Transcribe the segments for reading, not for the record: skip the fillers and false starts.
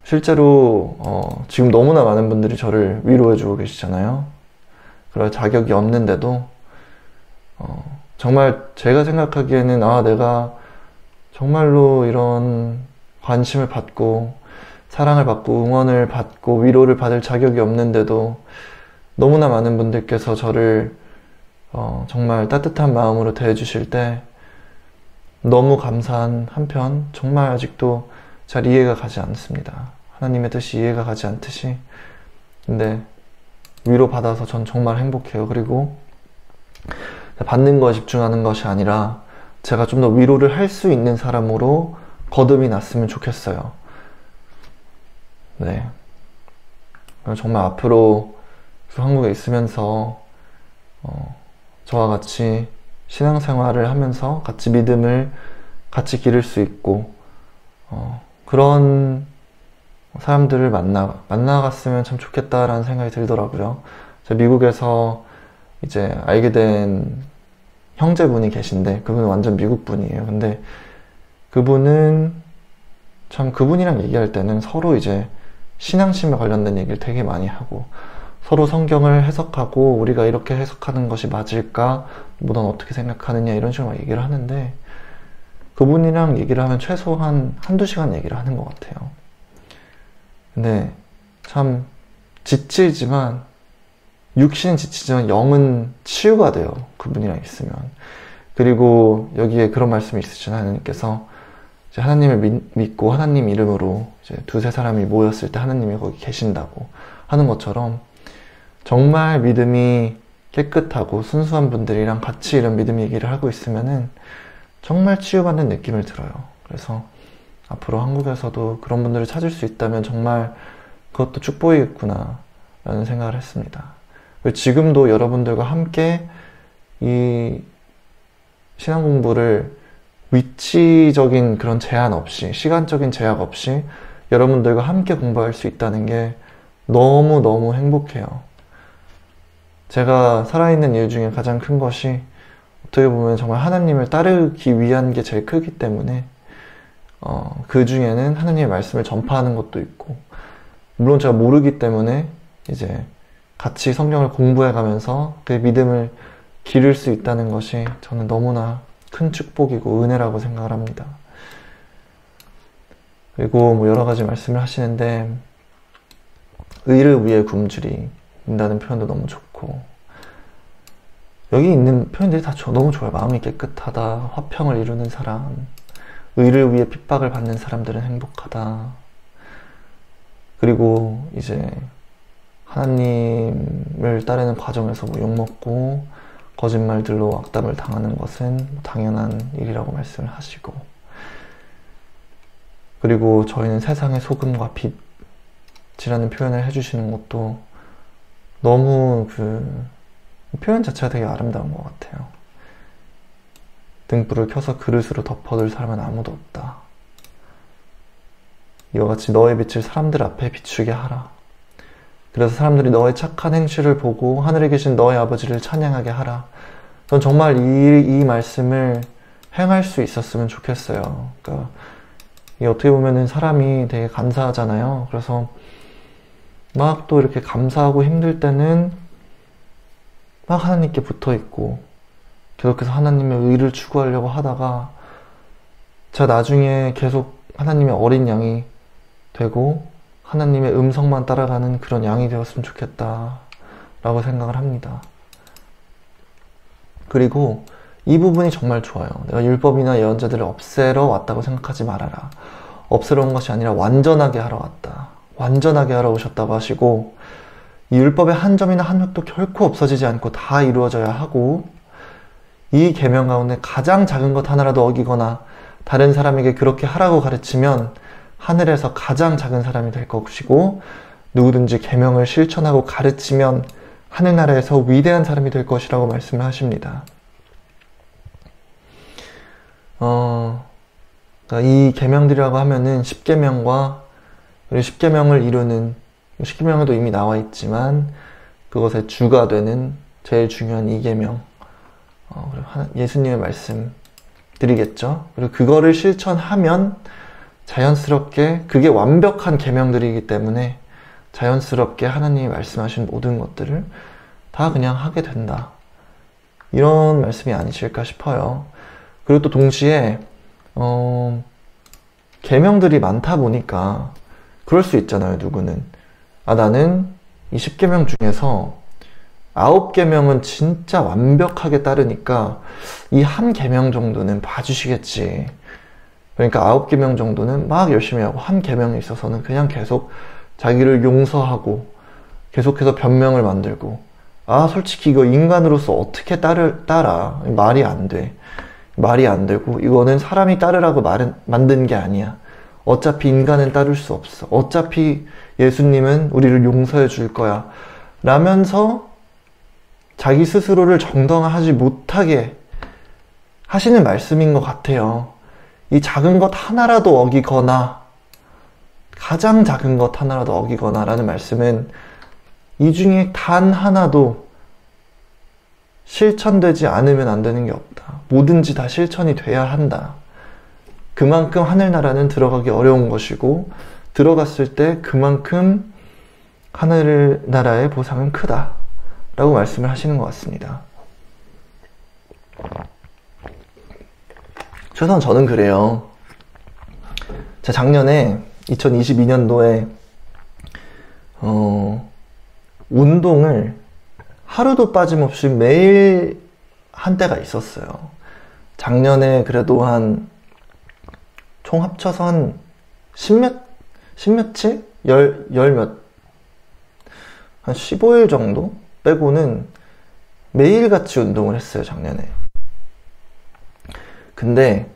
실제로 지금 너무나 많은 분들이 저를 위로해주고 계시잖아요. 그럴 자격이 없는데도 정말 제가 생각하기에는 내가 정말로 이런 관심을 받고 사랑을 받고 응원을 받고 위로를 받을 자격이 없는데도 너무나 많은 분들께서 저를 정말 따뜻한 마음으로 대해주실 때 너무 감사한 한편 정말 아직도 잘 이해가 가지 않습니다. 하나님의 뜻이 이해가 가지 않듯이. 근데 위로받아서 전 정말 행복해요. 그리고 받는 거에 집중하는 것이 아니라 제가 좀 더 위로를 할 수 있는 사람으로 거듭이 났으면 좋겠어요. 네. 정말 앞으로 한국에 있으면서 저와 같이 신앙생활을 하면서 같이 믿음을 같이 기를 수 있고 그런 사람들을 만나갔으면 참 좋겠다라는 생각이 들더라고요. 제가 미국에서 이제 알게 된 형제분이 계신데 그분은 완전 미국 분이에요. 근데 그분은 참 그분이랑 얘기할 때는 서로 이제 신앙심에 관련된 얘기를 되게 많이 하고 서로 성경을 해석하고 우리가 이렇게 해석하는 것이 맞을까? 넌 어떻게 생각하느냐? 이런 식으로 막 얘기를 하는데 그분이랑 얘기를 하면 최소한 한두 시간 얘기를 하는 것 같아요. 근데 참 지치지만 육신은 지치지만 영은 치유가 돼요. 그분이랑 있으면. 그리고 여기에 그런 말씀이 있으시잖아요. 하나님께서 이제 하나님을 믿고 하나님 이름으로 이제 두세 사람이 모였을 때 하나님이 거기 계신다고 하는 것처럼 정말 믿음이 깨끗하고 순수한 분들이랑 같이 이런 믿음 얘기를 하고 있으면은 정말 치유받는 느낌을 들어요. 그래서 앞으로 한국에서도 그런 분들을 찾을 수 있다면 정말 그것도 축복이겠구나 라는 생각을 했습니다. 지금도 여러분들과 함께 이 신앙 공부를 위치적인 그런 제한 없이 시간적인 제약 없이 여러분들과 함께 공부할 수 있다는 게 너무너무 행복해요. 제가 살아있는 이유 중에 가장 큰 것이 어떻게 보면 정말 하나님을 따르기 위한 게 제일 크기 때문에 그 중에는 하나님의 말씀을 전파하는 것도 있고 물론 제가 모르기 때문에 이제 같이 성경을 공부해 가면서 그 믿음을 기를 수 있다는 것이 저는 너무나 큰 축복이고 은혜라고 생각을 합니다. 그리고 뭐 여러 가지 말씀을 하시는데 의를 위해 굶주린다는 표현도 너무 좋고 여기 있는 표현들이 다 너무 좋아요. 마음이 깨끗하다, 화평을 이루는 사람, 의를 위해 핍박을 받는 사람들은 행복하다. 그리고 이제 하나님을 따르는 과정에서 뭐 욕먹고 거짓말들로 악담을 당하는 것은 당연한 일이라고 말씀을 하시고 그리고 저희는 세상의 소금과 빛이라는 표현을 해주시는 것도 너무 표현 자체가 되게 아름다운 것 같아요. 등불을 켜서 그릇으로 덮어둘 사람은 아무도 없다. 이와 같이 너의 빛을 사람들 앞에 비추게 하라. 그래서 사람들이 너의 착한 행실을 보고 하늘에 계신 너의 아버지를 찬양하게 하라. 전 정말 이 말씀을 행할 수 있었으면 좋겠어요. 그러니까 이게 어떻게 보면은 사람이 되게 감사하잖아요. 그래서 막 또 이렇게 감사하고 힘들 때는 막 하나님께 붙어 있고 계속해서 하나님의 의를 추구하려고 하다가 제가 나중에 계속 하나님의 어린 양이 되고 하나님의 음성만 따라가는 그런 양이 되었으면 좋겠다 라고 생각을 합니다. 그리고 이 부분이 정말 좋아요. 내가 율법이나 예언자들을 없애러 왔다고 생각하지 말아라. 없애러 온 것이 아니라 완전하게 하러 왔다. 완전하게 하러 오셨다고 하시고 이 율법의 한 점이나 한 획도 결코 없어지지 않고 다 이루어져야 하고 이 계명 가운데 가장 작은 것 하나라도 어기거나 다른 사람에게 그렇게 하라고 가르치면 하늘에서 가장 작은 사람이 될 것이고 누구든지 계명을 실천하고 가르치면 하늘나라에서 위대한 사람이 될 것이라고 말씀을 하십니다. 그러니까 이 계명들이라고 하면은 10계명과 그리고 10계명을 이루는 10계명에도 이미 나와 있지만 그것의 주가 되는 제일 중요한 2계명 예수님의 말씀 드리겠죠. 그리고 그거를 실천하면 자연스럽게 그게 완벽한 계명들이기 때문에 자연스럽게 하나님이 말씀하신 모든 것들을 다 그냥 하게 된다. 이런 말씀이 아니실까 싶어요. 그리고 또 동시에 계명들이 많다 보니까 그럴 수 있잖아요. 누구는 나는 이 10계명 중에서 9계명은 진짜 완벽하게 따르니까 이 한 계명 정도는 봐주시겠지. 그러니까 9계명 정도는 막 열심히 하고 한 계명에 있어서는 그냥 계속 자기를 용서하고 계속해서 변명을 만들고 솔직히 이거 인간으로서 어떻게 따라 말이 안 돼. 말이 안 되고 이거는 사람이 따르라고 만든 게 아니야. 어차피 인간은 따를 수 없어. 어차피 예수님은 우리를 용서해 줄 거야. 라면서 자기 스스로를 정당화하지 못하게 하시는 말씀인 것 같아요. 이 작은 것 하나라도 어기거나 가장 작은 것 하나라도 어기거나 라는 말씀은 이 중에 단 하나도 실천되지 않으면 안 되는 게 없다. 뭐든지 다 실천이 돼야 한다. 그만큼 하늘나라는 들어가기 어려운 것이고 들어갔을 때 그만큼 하늘나라의 보상은 크다 라고 말씀을 하시는 것 같습니다. 최소한 저는 그래요. 제가 작년에 2022년도에 운동을 하루도 빠짐없이 매일 한 때가 있었어요. 작년에 그래도 총 합쳐서 한 10몇칠? 한 15일 정도 빼고는 매일같이 운동을 했어요, 작년에. 근데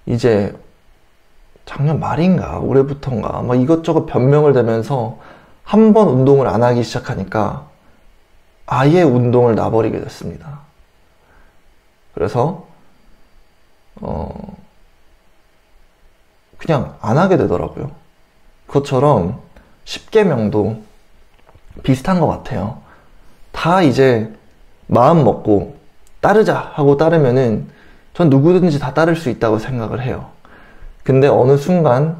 이제 작년 말인가 올해부터인가 막 이것저것 변명을 대면서 한 번 운동을 안 하기 시작하니까 아예 운동을 놔버리게 됐습니다. 그래서 그냥 안 하게 되더라고요. 그것처럼 10계명도 비슷한 것 같아요. 다 이제 마음 먹고 따르자 하고 따르면은 전 누구든지 다 따를 수 있다고 생각을 해요. 근데 어느 순간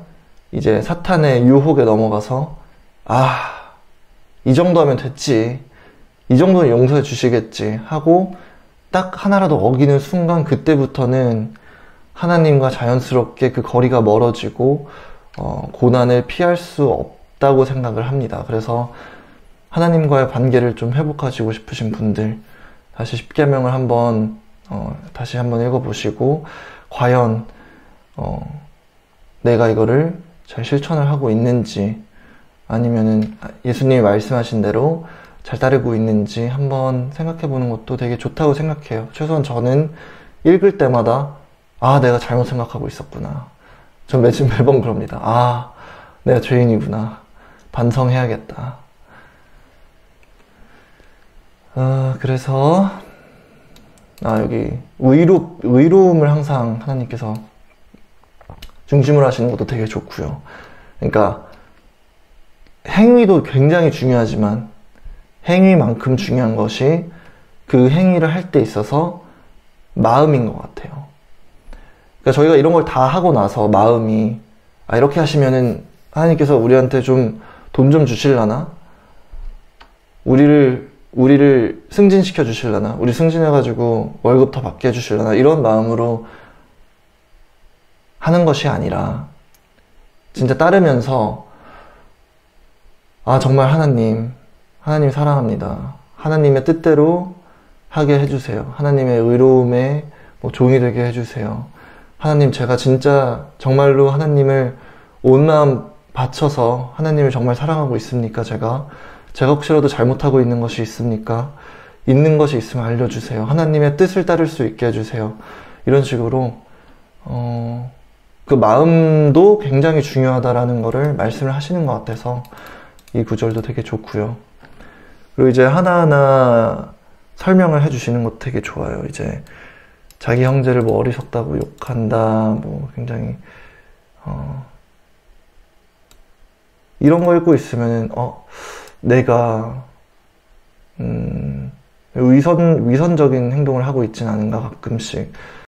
이제 사탄의 유혹에 넘어가서 이 정도 하면 됐지, 이 정도는 용서해 주시겠지 하고 딱 하나라도 어기는 순간 그때부터는 하나님과 자연스럽게 그 거리가 멀어지고 고난을 피할 수 없다고 생각을 합니다. 그래서 하나님과의 관계를 좀 회복하시고 싶으신 분들 다시 10계명을 다시 한번 읽어보시고 과연 내가 이거를 잘 실천을 하고 있는지 아니면은 예수님이 말씀하신 대로 잘 따르고 있는지 한번 생각해 보는 것도 되게 좋다고 생각해요. 최소한 저는 읽을 때마다 내가 잘못 생각하고 있었구나. 전 매번 그럽니다. 내가 죄인이구나. 반성해야겠다. 그래서 여기 의로움을 항상 하나님께서 중심으로 하시는 것도 되게 좋고요. 그러니까 행위도 굉장히 중요하지만 행위만큼 중요한 것이 그 행위를 할 때 있어서 마음인 것 같아요. 그러니까 저희가 이런 걸 다 하고 나서 마음이 이렇게 하시면은 하나님께서 우리한테 좀 돈 좀 주실라나? 우리를 승진시켜 주실라나? 우리 승진해가지고 월급 더 받게 해주실라나? 이런 마음으로 하는 것이 아니라 진짜 따르면서 정말 하나님 사랑합니다. 하나님의 뜻대로 하게 해주세요. 하나님의 의로움에 종이 되게 해주세요. 하나님, 제가 진짜 정말로 하나님을 온 마음 바쳐서 하나님을 정말 사랑하고 있습니까? 제가 혹시라도 잘못하고 있는 것이 있습니까? 있는 것이 있으면 알려주세요. 하나님의 뜻을 따를 수 있게 해주세요. 이런 식으로 그 마음도 굉장히 중요하다라는 거를 말씀을 하시는 것 같아서 이 구절도 되게 좋고요. 그리고 이제 하나하나 설명을 해주시는 것도 되게 좋아요. 이제 자기 형제를 어리석다고 욕한다, 굉장히 이런 거 읽고 있으면은 내가 위선적인 행동을 하고 있진 않은가 가끔씩